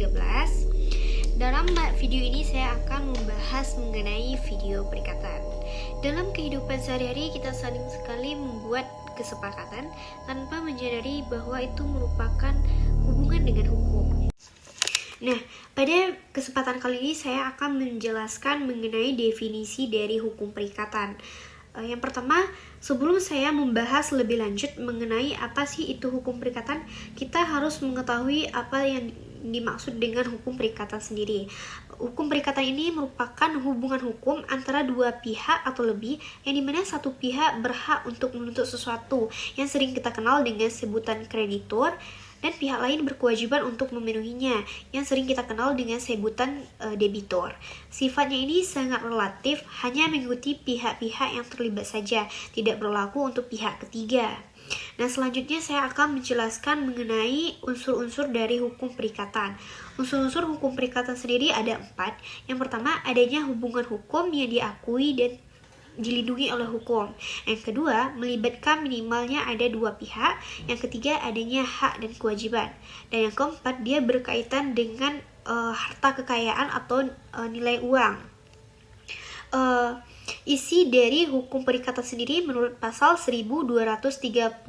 2013. Dalam video ini saya akan membahas mengenai video perikatan. Dalam kehidupan sehari-hari kita sering sekali membuat kesepakatan tanpa menyadari bahwa itu merupakan hubungan dengan hukum. Nah, pada kesempatan kali ini saya akan menjelaskan mengenai definisi dari hukum perikatan. Yang pertama, sebelum saya membahas lebih lanjut mengenai apa sih itu hukum perikatan, kita harus mengetahui apa yang dimaksud dengan hukum perikatan sendiri. Hukum perikatan ini merupakan hubungan hukum antara dua pihak atau lebih, yang dimana satu pihak berhak untuk menuntut sesuatu yang sering kita kenal dengan sebutan kreditor, dan pihak lain berkewajiban untuk memenuhinya yang sering kita kenal dengan sebutan debitor. Sifatnya ini sangat relatif, hanya mengikuti pihak-pihak yang terlibat saja, tidak berlaku untuk pihak ketiga. Nah, selanjutnya saya akan menjelaskan mengenai unsur-unsur dari hukum perikatan. Unsur-unsur hukum perikatan sendiri ada 4. Yang pertama, adanya hubungan hukum yang diakui dan dilindungi oleh hukum. Yang kedua, melibatkan minimalnya ada dua pihak. Yang ketiga, adanya hak dan kewajiban. Dan yang keempat, dia berkaitan dengan harta kekayaan atau nilai uang. Isi dari hukum perikatan sendiri menurut pasal 1235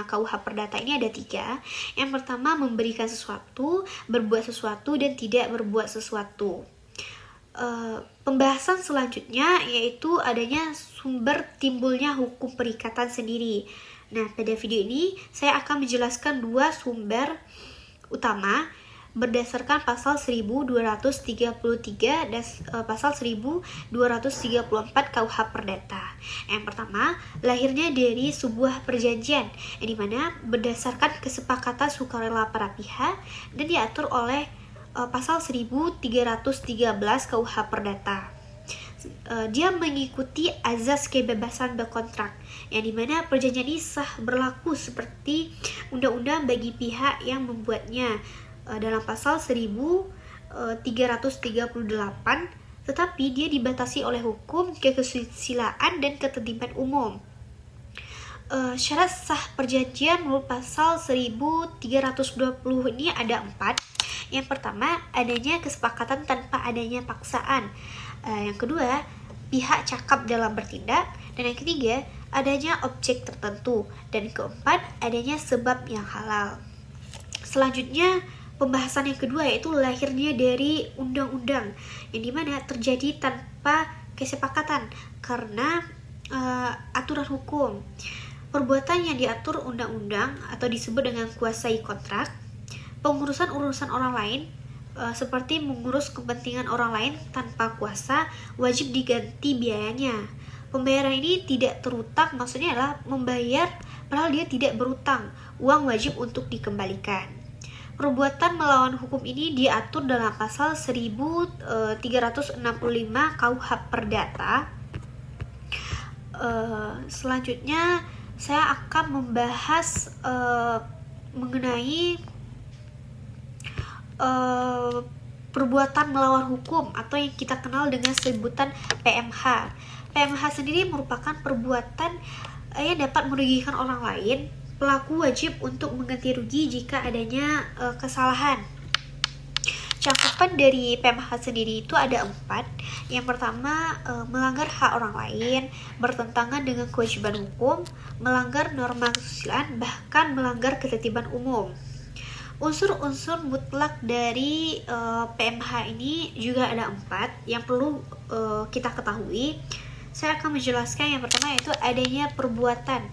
KUH Perdata ini ada 3. Yang pertama, memberikan sesuatu, berbuat sesuatu, dan tidak berbuat sesuatu. Pembahasan selanjutnya yaitu adanya sumber timbulnya hukum perikatan sendiri. Nah, pada video ini saya akan menjelaskan 2 sumber utama berdasarkan pasal 1233 dan pasal 1234 KUH Perdata. Yang pertama, lahirnya dari sebuah perjanjian yang dimana berdasarkan kesepakatan sukarela para pihak dan diatur oleh pasal 1313 KUH Perdata. Dia mengikuti azas kebebasan berkontrak, yang dimana perjanjian ini sah berlaku seperti undang-undang bagi pihak yang membuatnya dalam pasal 1338, tetapi dia dibatasi oleh hukum, kesusilaan, dan ketertiban umum. Syarat sah perjanjian menurut pasal 1320 ini ada 4. Yang pertama, adanya kesepakatan tanpa adanya paksaan. Yang kedua, pihak cakap dalam bertindak. Dan yang ketiga, adanya objek tertentu. Dan keempat, adanya sebab yang halal. Selanjutnya, pembahasan yang kedua yaitu lahirnya dari undang-undang, yang dimana terjadi tanpa kesepakatan karena aturan hukum. Perbuatan yang diatur undang-undang atau disebut dengan kuasai kontrak. Pengurusan urusan orang lain, seperti mengurus kepentingan orang lain tanpa kuasa, wajib diganti biayanya. Pembayaran ini tidak terutang, maksudnya adalah membayar padahal dia tidak berutang, uang wajib untuk dikembalikan. Perbuatan melawan hukum ini diatur dalam pasal 1365 KUH Perdata. Selanjutnya saya akan membahas mengenai perbuatan melawan hukum atau yang kita kenal dengan sebutan PMH. PMH sendiri merupakan perbuatan yang dapat merugikan orang lain. Pelaku wajib untuk mengganti rugi jika adanya kesalahan. Cakupan dari PMH sendiri itu ada 4. Yang pertama, melanggar hak orang lain, bertentangan dengan kewajiban hukum, melanggar norma kesusilaan, bahkan melanggar ketertiban umum. Unsur-unsur mutlak dari PMH ini juga ada 4 yang perlu kita ketahui. Saya akan menjelaskan yang pertama yaitu adanya perbuatan.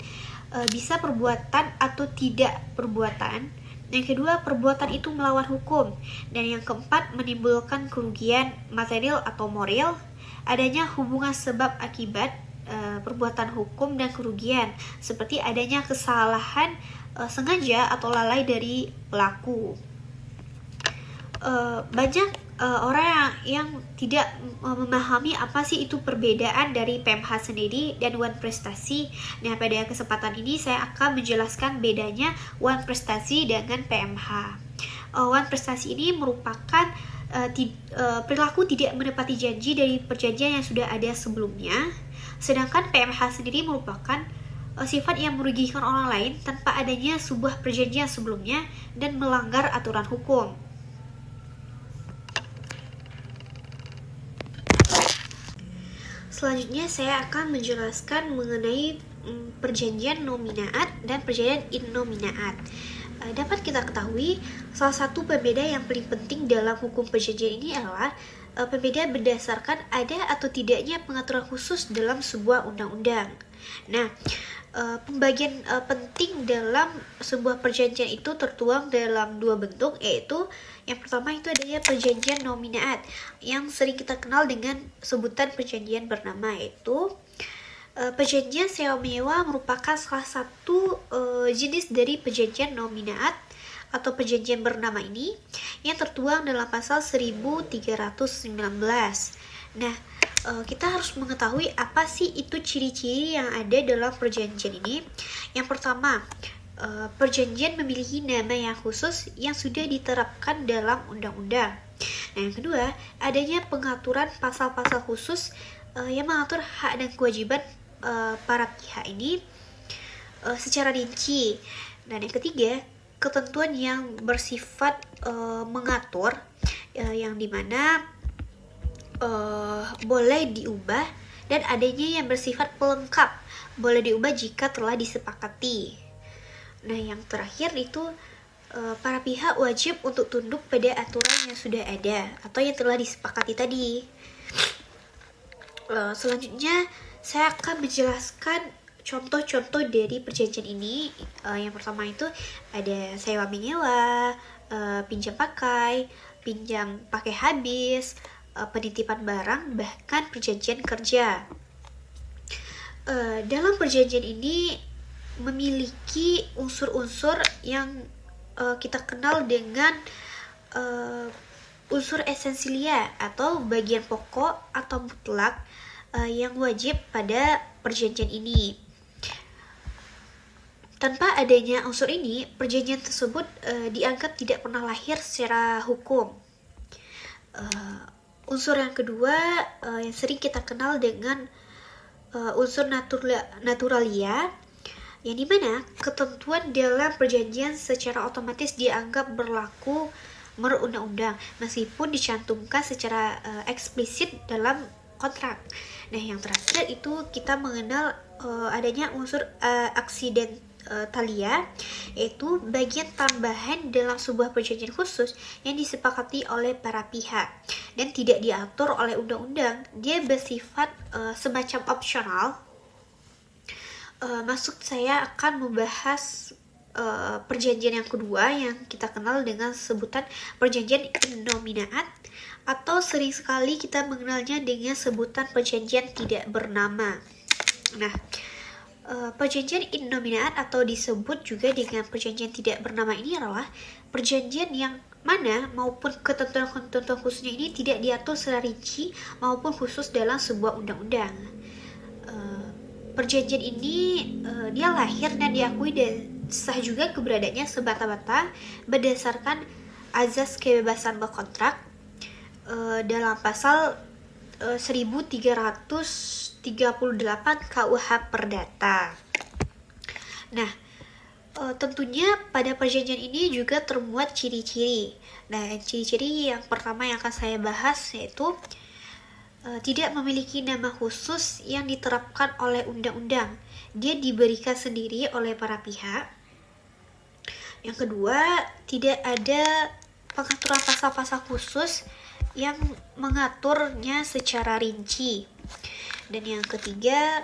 Bisa perbuatan atau tidak perbuatan. Yang kedua, perbuatan itu melawan hukum. Dan yang keempat, menimbulkan kerugian material atau moral. Adanya hubungan sebab akibat perbuatan hukum dan kerugian, seperti adanya kesalahan sengaja atau lalai dari pelaku. Banyak orang yang tidak memahami apa sih itu perbedaan dari PMH sendiri dan wan prestasi. Nah, pada kesempatan ini saya akan menjelaskan bedanya wan prestasi dengan PMH. Wan prestasi ini merupakan perilaku tidak menepati janji dari perjanjian yang sudah ada sebelumnya. Sedangkan PMH sendiri merupakan sifat yang merugikan orang lain tanpa adanya sebuah perjanjian sebelumnya dan melanggar aturan hukum. Selanjutnya saya akan menjelaskan mengenai perjanjian nominaat dan perjanjian innominaat. Dapat kita ketahui, salah satu pembeda yang paling penting dalam hukum perjanjian ini adalah pembeda berdasarkan ada atau tidaknya pengaturan khusus dalam sebuah undang-undang. Nah, pembagian penting dalam sebuah perjanjian itu tertuang dalam dua bentuk, yaitu yang pertama itu adalah perjanjian nominaat yang sering kita kenal dengan sebutan perjanjian bernama, yaitu perjanjian sewa menyewa merupakan salah satu jenis dari perjanjian nominaat atau perjanjian bernama ini yang tertuang dalam pasal 1319. Nah, kita harus mengetahui apa sih itu ciri-ciri yang ada dalam perjanjian ini. Yang pertama, perjanjian memiliki nama yang khusus yang sudah diterapkan dalam undang-undang. Nah, yang kedua, adanya pengaturan pasal-pasal khusus yang mengatur hak dan kewajiban para pihak ini secara rinci. Dan yang ketiga, ketentuan yang bersifat mengatur yang dimana boleh diubah, dan adanya yang bersifat pelengkap, boleh diubah jika telah disepakati. Nah, yang terakhir itu para pihak wajib untuk tunduk pada aturan yang sudah ada atau yang telah disepakati tadi. Selanjutnya saya akan menjelaskan contoh-contoh dari perjanjian ini. Yang pertama itu ada sewa menyewa, pinjam pakai habis, penitipan barang, bahkan perjanjian kerja. Dalam perjanjian ini memiliki unsur-unsur yang kita kenal dengan unsur esensialia atau bagian pokok atau mutlak yang wajib pada perjanjian ini. Tanpa adanya unsur ini, perjanjian tersebut dianggap tidak pernah lahir secara hukum. Unsur yang kedua yang sering kita kenal dengan unsur naturalia, yang dimana ketentuan dalam perjanjian secara otomatis dianggap berlaku menurut undang-undang meskipun dicantumkan secara eksplisit dalam kontrak. Nah, yang terakhir itu kita mengenal adanya unsur aksidentalia, yaitu bagian tambahan dalam sebuah perjanjian khusus yang disepakati oleh para pihak dan tidak diatur oleh undang-undang. Dia bersifat semacam opsional. Maksud saya akan membahas perjanjian yang kedua yang kita kenal dengan sebutan perjanjian innominaat, atau sering sekali kita mengenalnya dengan sebutan perjanjian tidak bernama. Nah, perjanjian innominaat atau disebut juga dengan perjanjian tidak bernama ini adalah perjanjian yang mana maupun ketentuan-ketentuan khususnya ini tidak diatur secara rinci maupun khusus dalam sebuah undang-undang. Perjanjian ini dia lahir dan diakui dan sah juga keberadaannya semata-mata berdasarkan azas kebebasan berkontrak dalam pasal 1338 KUH Perdata. Nah, tentunya pada perjanjian ini juga termuat ciri-ciri. Nah, ciri-ciri yang pertama yang akan saya bahas yaitu tidak memiliki nama khusus yang diterapkan oleh undang-undang. Dia diberikan sendiri oleh para pihak. Yang kedua, tidak ada pengaturan pasal-pasal khusus yang mengaturnya secara rinci. Dan yang ketiga,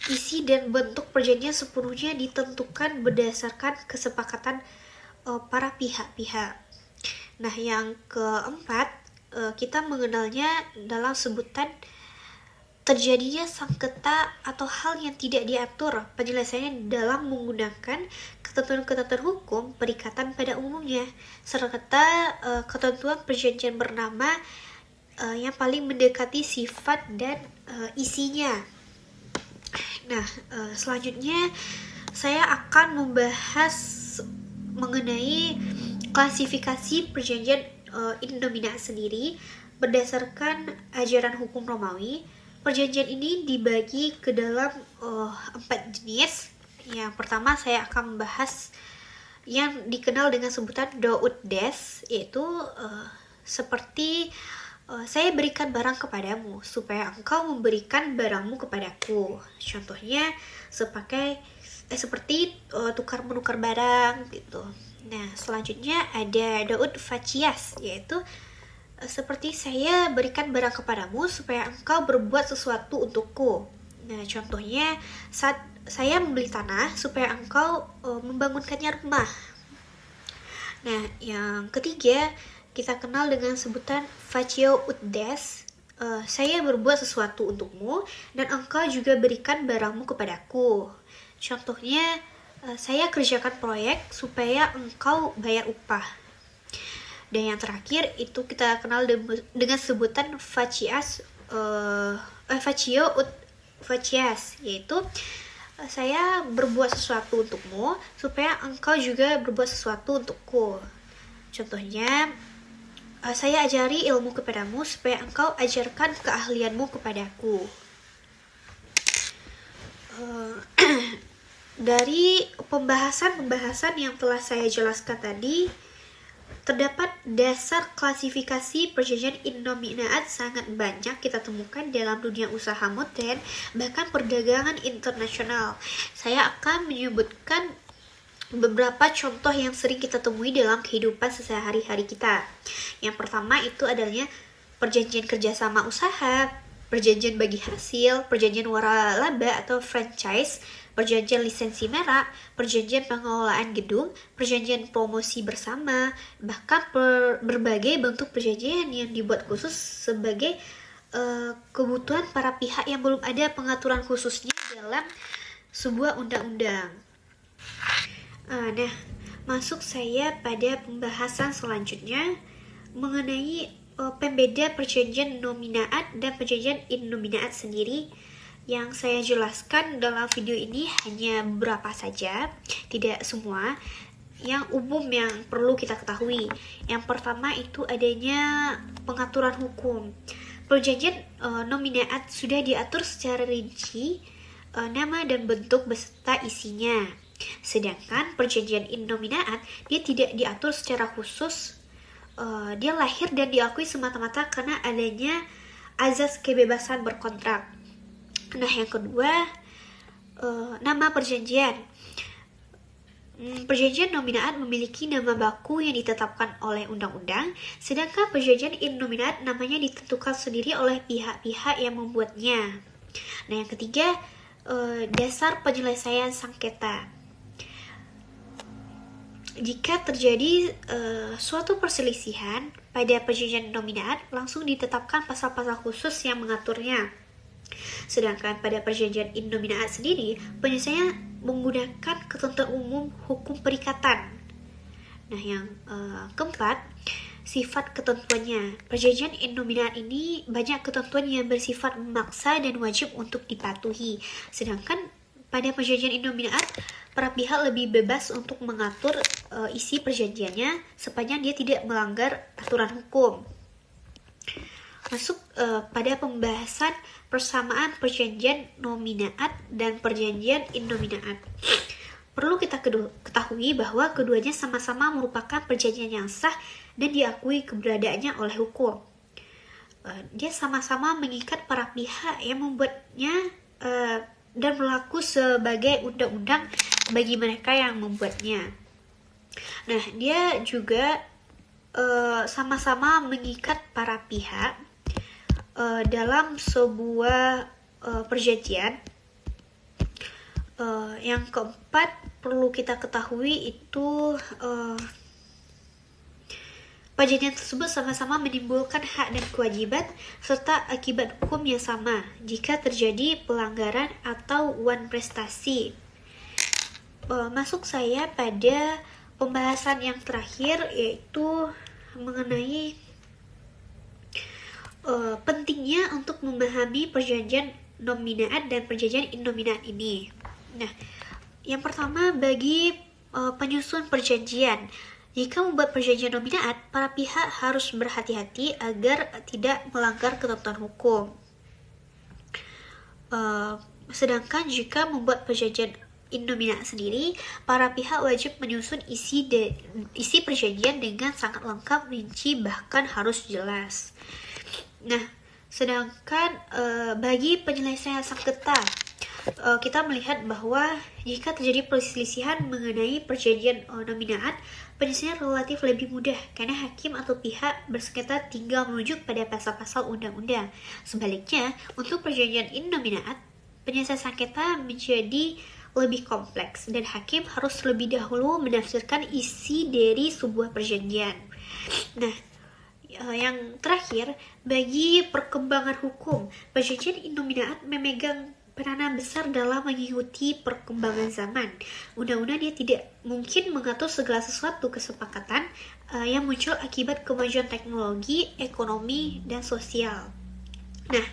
isi dan bentuk perjanjian sepenuhnya ditentukan berdasarkan kesepakatan para pihak-pihak. Nah, yang keempat, kita mengenalnya dalam sebutan terjadinya sengketa atau hal yang tidak diatur penyelesaiannya dalam menggunakan ketentuan-ketentuan hukum perikatan pada umumnya, serta ketentuan perjanjian bernama yang paling mendekati sifat dan isinya. Nah, selanjutnya saya akan membahas mengenai klasifikasi perjanjian innominaat sendiri berdasarkan ajaran hukum Romawi. Perjanjian ini dibagi ke dalam 4 jenis. Yang pertama saya akan membahas yang dikenal dengan sebutan do ut des, yaitu seperti saya berikan barang kepadamu supaya engkau memberikan barangmu kepadaku. Contohnya seperti tukar menukar barang gitu. Nah, selanjutnya ada Daud Facias, yaitu seperti saya berikan barang kepadamu supaya engkau berbuat sesuatu untukku. Nah, contohnya saat saya membeli tanah supaya engkau membangunkannya rumah. Nah, yang ketiga kita kenal dengan sebutan facio ut des. Saya berbuat sesuatu untukmu dan engkau juga berikan barangmu kepadaku. Contohnya, saya kerjakan proyek supaya engkau bayar upah. Dan yang terakhir itu kita kenal dengan sebutan facio ut facias, yaitu saya berbuat sesuatu untukmu supaya engkau juga berbuat sesuatu untukku. Contohnya, saya ajari ilmu kepadamu supaya engkau ajarkan keahlianmu kepadaku. Dari pembahasan yang telah saya jelaskan tadi, terdapat dasar klasifikasi perjanjian innominaat sangat banyak kita temukan dalam dunia usaha modern, bahkan perdagangan internasional. Saya akan menyebutkan beberapa contoh yang sering kita temui dalam kehidupan sehari-hari kita. Yang pertama itu adalah perjanjian kerjasama usaha, perjanjian bagi hasil, perjanjian waralaba atau franchise, perjanjian lisensi merek, perjanjian pengelolaan gedung, perjanjian promosi bersama, bahkan berbagai bentuk perjanjian yang dibuat khusus sebagai kebutuhan para pihak yang belum ada pengaturan khususnya dalam sebuah undang-undang. Nah, masuk saya pada pembahasan selanjutnya mengenai pembeda perjanjian nominaat dan perjanjian innominaat sendiri. Yang saya jelaskan dalam video ini hanya beberapa saja, tidak semua. Yang umum yang perlu kita ketahui. Yang pertama itu adanya pengaturan hukum. Perjanjian nominaat sudah diatur secara rinci nama dan bentuk beserta isinya. Sedangkan perjanjian innominaat dia tidak diatur secara khusus. Dia lahir dan diakui semata-mata karena adanya azas kebebasan berkontrak. Nah, yang kedua, nama perjanjian. Perjanjian nominaat memiliki nama baku yang ditetapkan oleh undang-undang, sedangkan perjanjian innominaat namanya ditentukan sendiri oleh pihak-pihak yang membuatnya. Nah, yang ketiga, dasar penyelesaian sengketa. Jika terjadi suatu perselisihan pada perjanjian nominaat, langsung ditetapkan pasal-pasal khusus yang mengaturnya. Sedangkan pada perjanjian innominaat sendiri, penyelesaian menggunakan ketentuan umum hukum perikatan. Nah, yang keempat, sifat ketentuannya. Perjanjian innominaat ini banyak ketentuan yang bersifat memaksa dan wajib untuk dipatuhi. Sedangkan pada perjanjian innominaat, para pihak lebih bebas untuk mengatur isi perjanjiannya sepanjang dia tidak melanggar aturan hukum. Masuk pada pembahasan persamaan perjanjian nominaat dan perjanjian innominaat. Perlu kita ketahui bahwa keduanya sama-sama merupakan perjanjian yang sah dan diakui keberadaannya oleh hukum. Dia sama-sama mengikat para pihak yang membuatnya dan berlaku sebagai undang-undang bagi mereka yang membuatnya. Nah, dia juga sama-sama mengikat para pihak dalam sebuah perjanjian. Yang keempat perlu kita ketahui itu perjanjian tersebut sama-sama menimbulkan hak dan kewajiban serta akibat hukum yang sama jika terjadi pelanggaran atau wan prestasi. Masuk saya pada pembahasan yang terakhir, yaitu mengenai pentingnya untuk memahami perjanjian nominaat dan perjanjian innominaat ini. Nah, yang pertama bagi penyusun perjanjian. Jika membuat perjanjian nominaat, para pihak harus berhati-hati agar tidak melanggar ketentuan hukum. Sedangkan jika membuat perjanjian innominaat sendiri, para pihak wajib menyusun isi perjanjian dengan sangat lengkap, rinci, bahkan harus jelas. Nah, sedangkan bagi penyelesaian sengketa, kita melihat bahwa jika terjadi perselisihan mengenai perjanjian nominaat, penyelesaian relatif lebih mudah karena hakim atau pihak bersengketa tinggal merujuk pada pasal-pasal undang-undang. Sebaliknya, untuk perjanjian in nominaat, penyelesaian sengketa menjadi lebih kompleks dan hakim harus lebih dahulu menafsirkan isi dari sebuah perjanjian. Nah, yang terakhir, bagi perkembangan hukum, perjanjian in nominaat memegang peranan besar dalam mengikuti perkembangan zaman. Undang-undang dia tidak mungkin mengatur segala sesuatu kesepakatan yang muncul akibat kemajuan teknologi, ekonomi, dan sosial. Nah,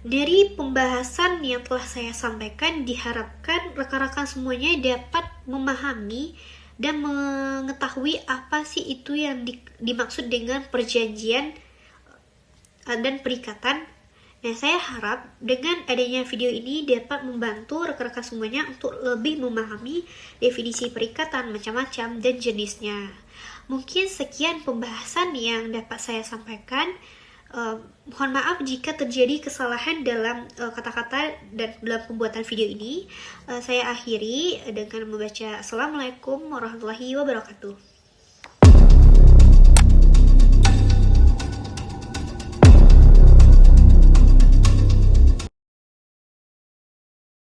dari pembahasan yang telah saya sampaikan, diharapkan rekan-rekan semuanya dapat memahami dan mengetahui apa sih itu yang dimaksud dengan perjanjian dan perikatan. Nah, saya harap dengan adanya video ini dapat membantu rekan-rekan semuanya untuk lebih memahami definisi perikatan macam-macam dan jenisnya. Mungkin sekian pembahasan yang dapat saya sampaikan. Mohon maaf jika terjadi kesalahan dalam kata-kata dan dalam pembuatan video ini. Saya akhiri dengan membaca Assalamualaikum warahmatullahi wabarakatuh.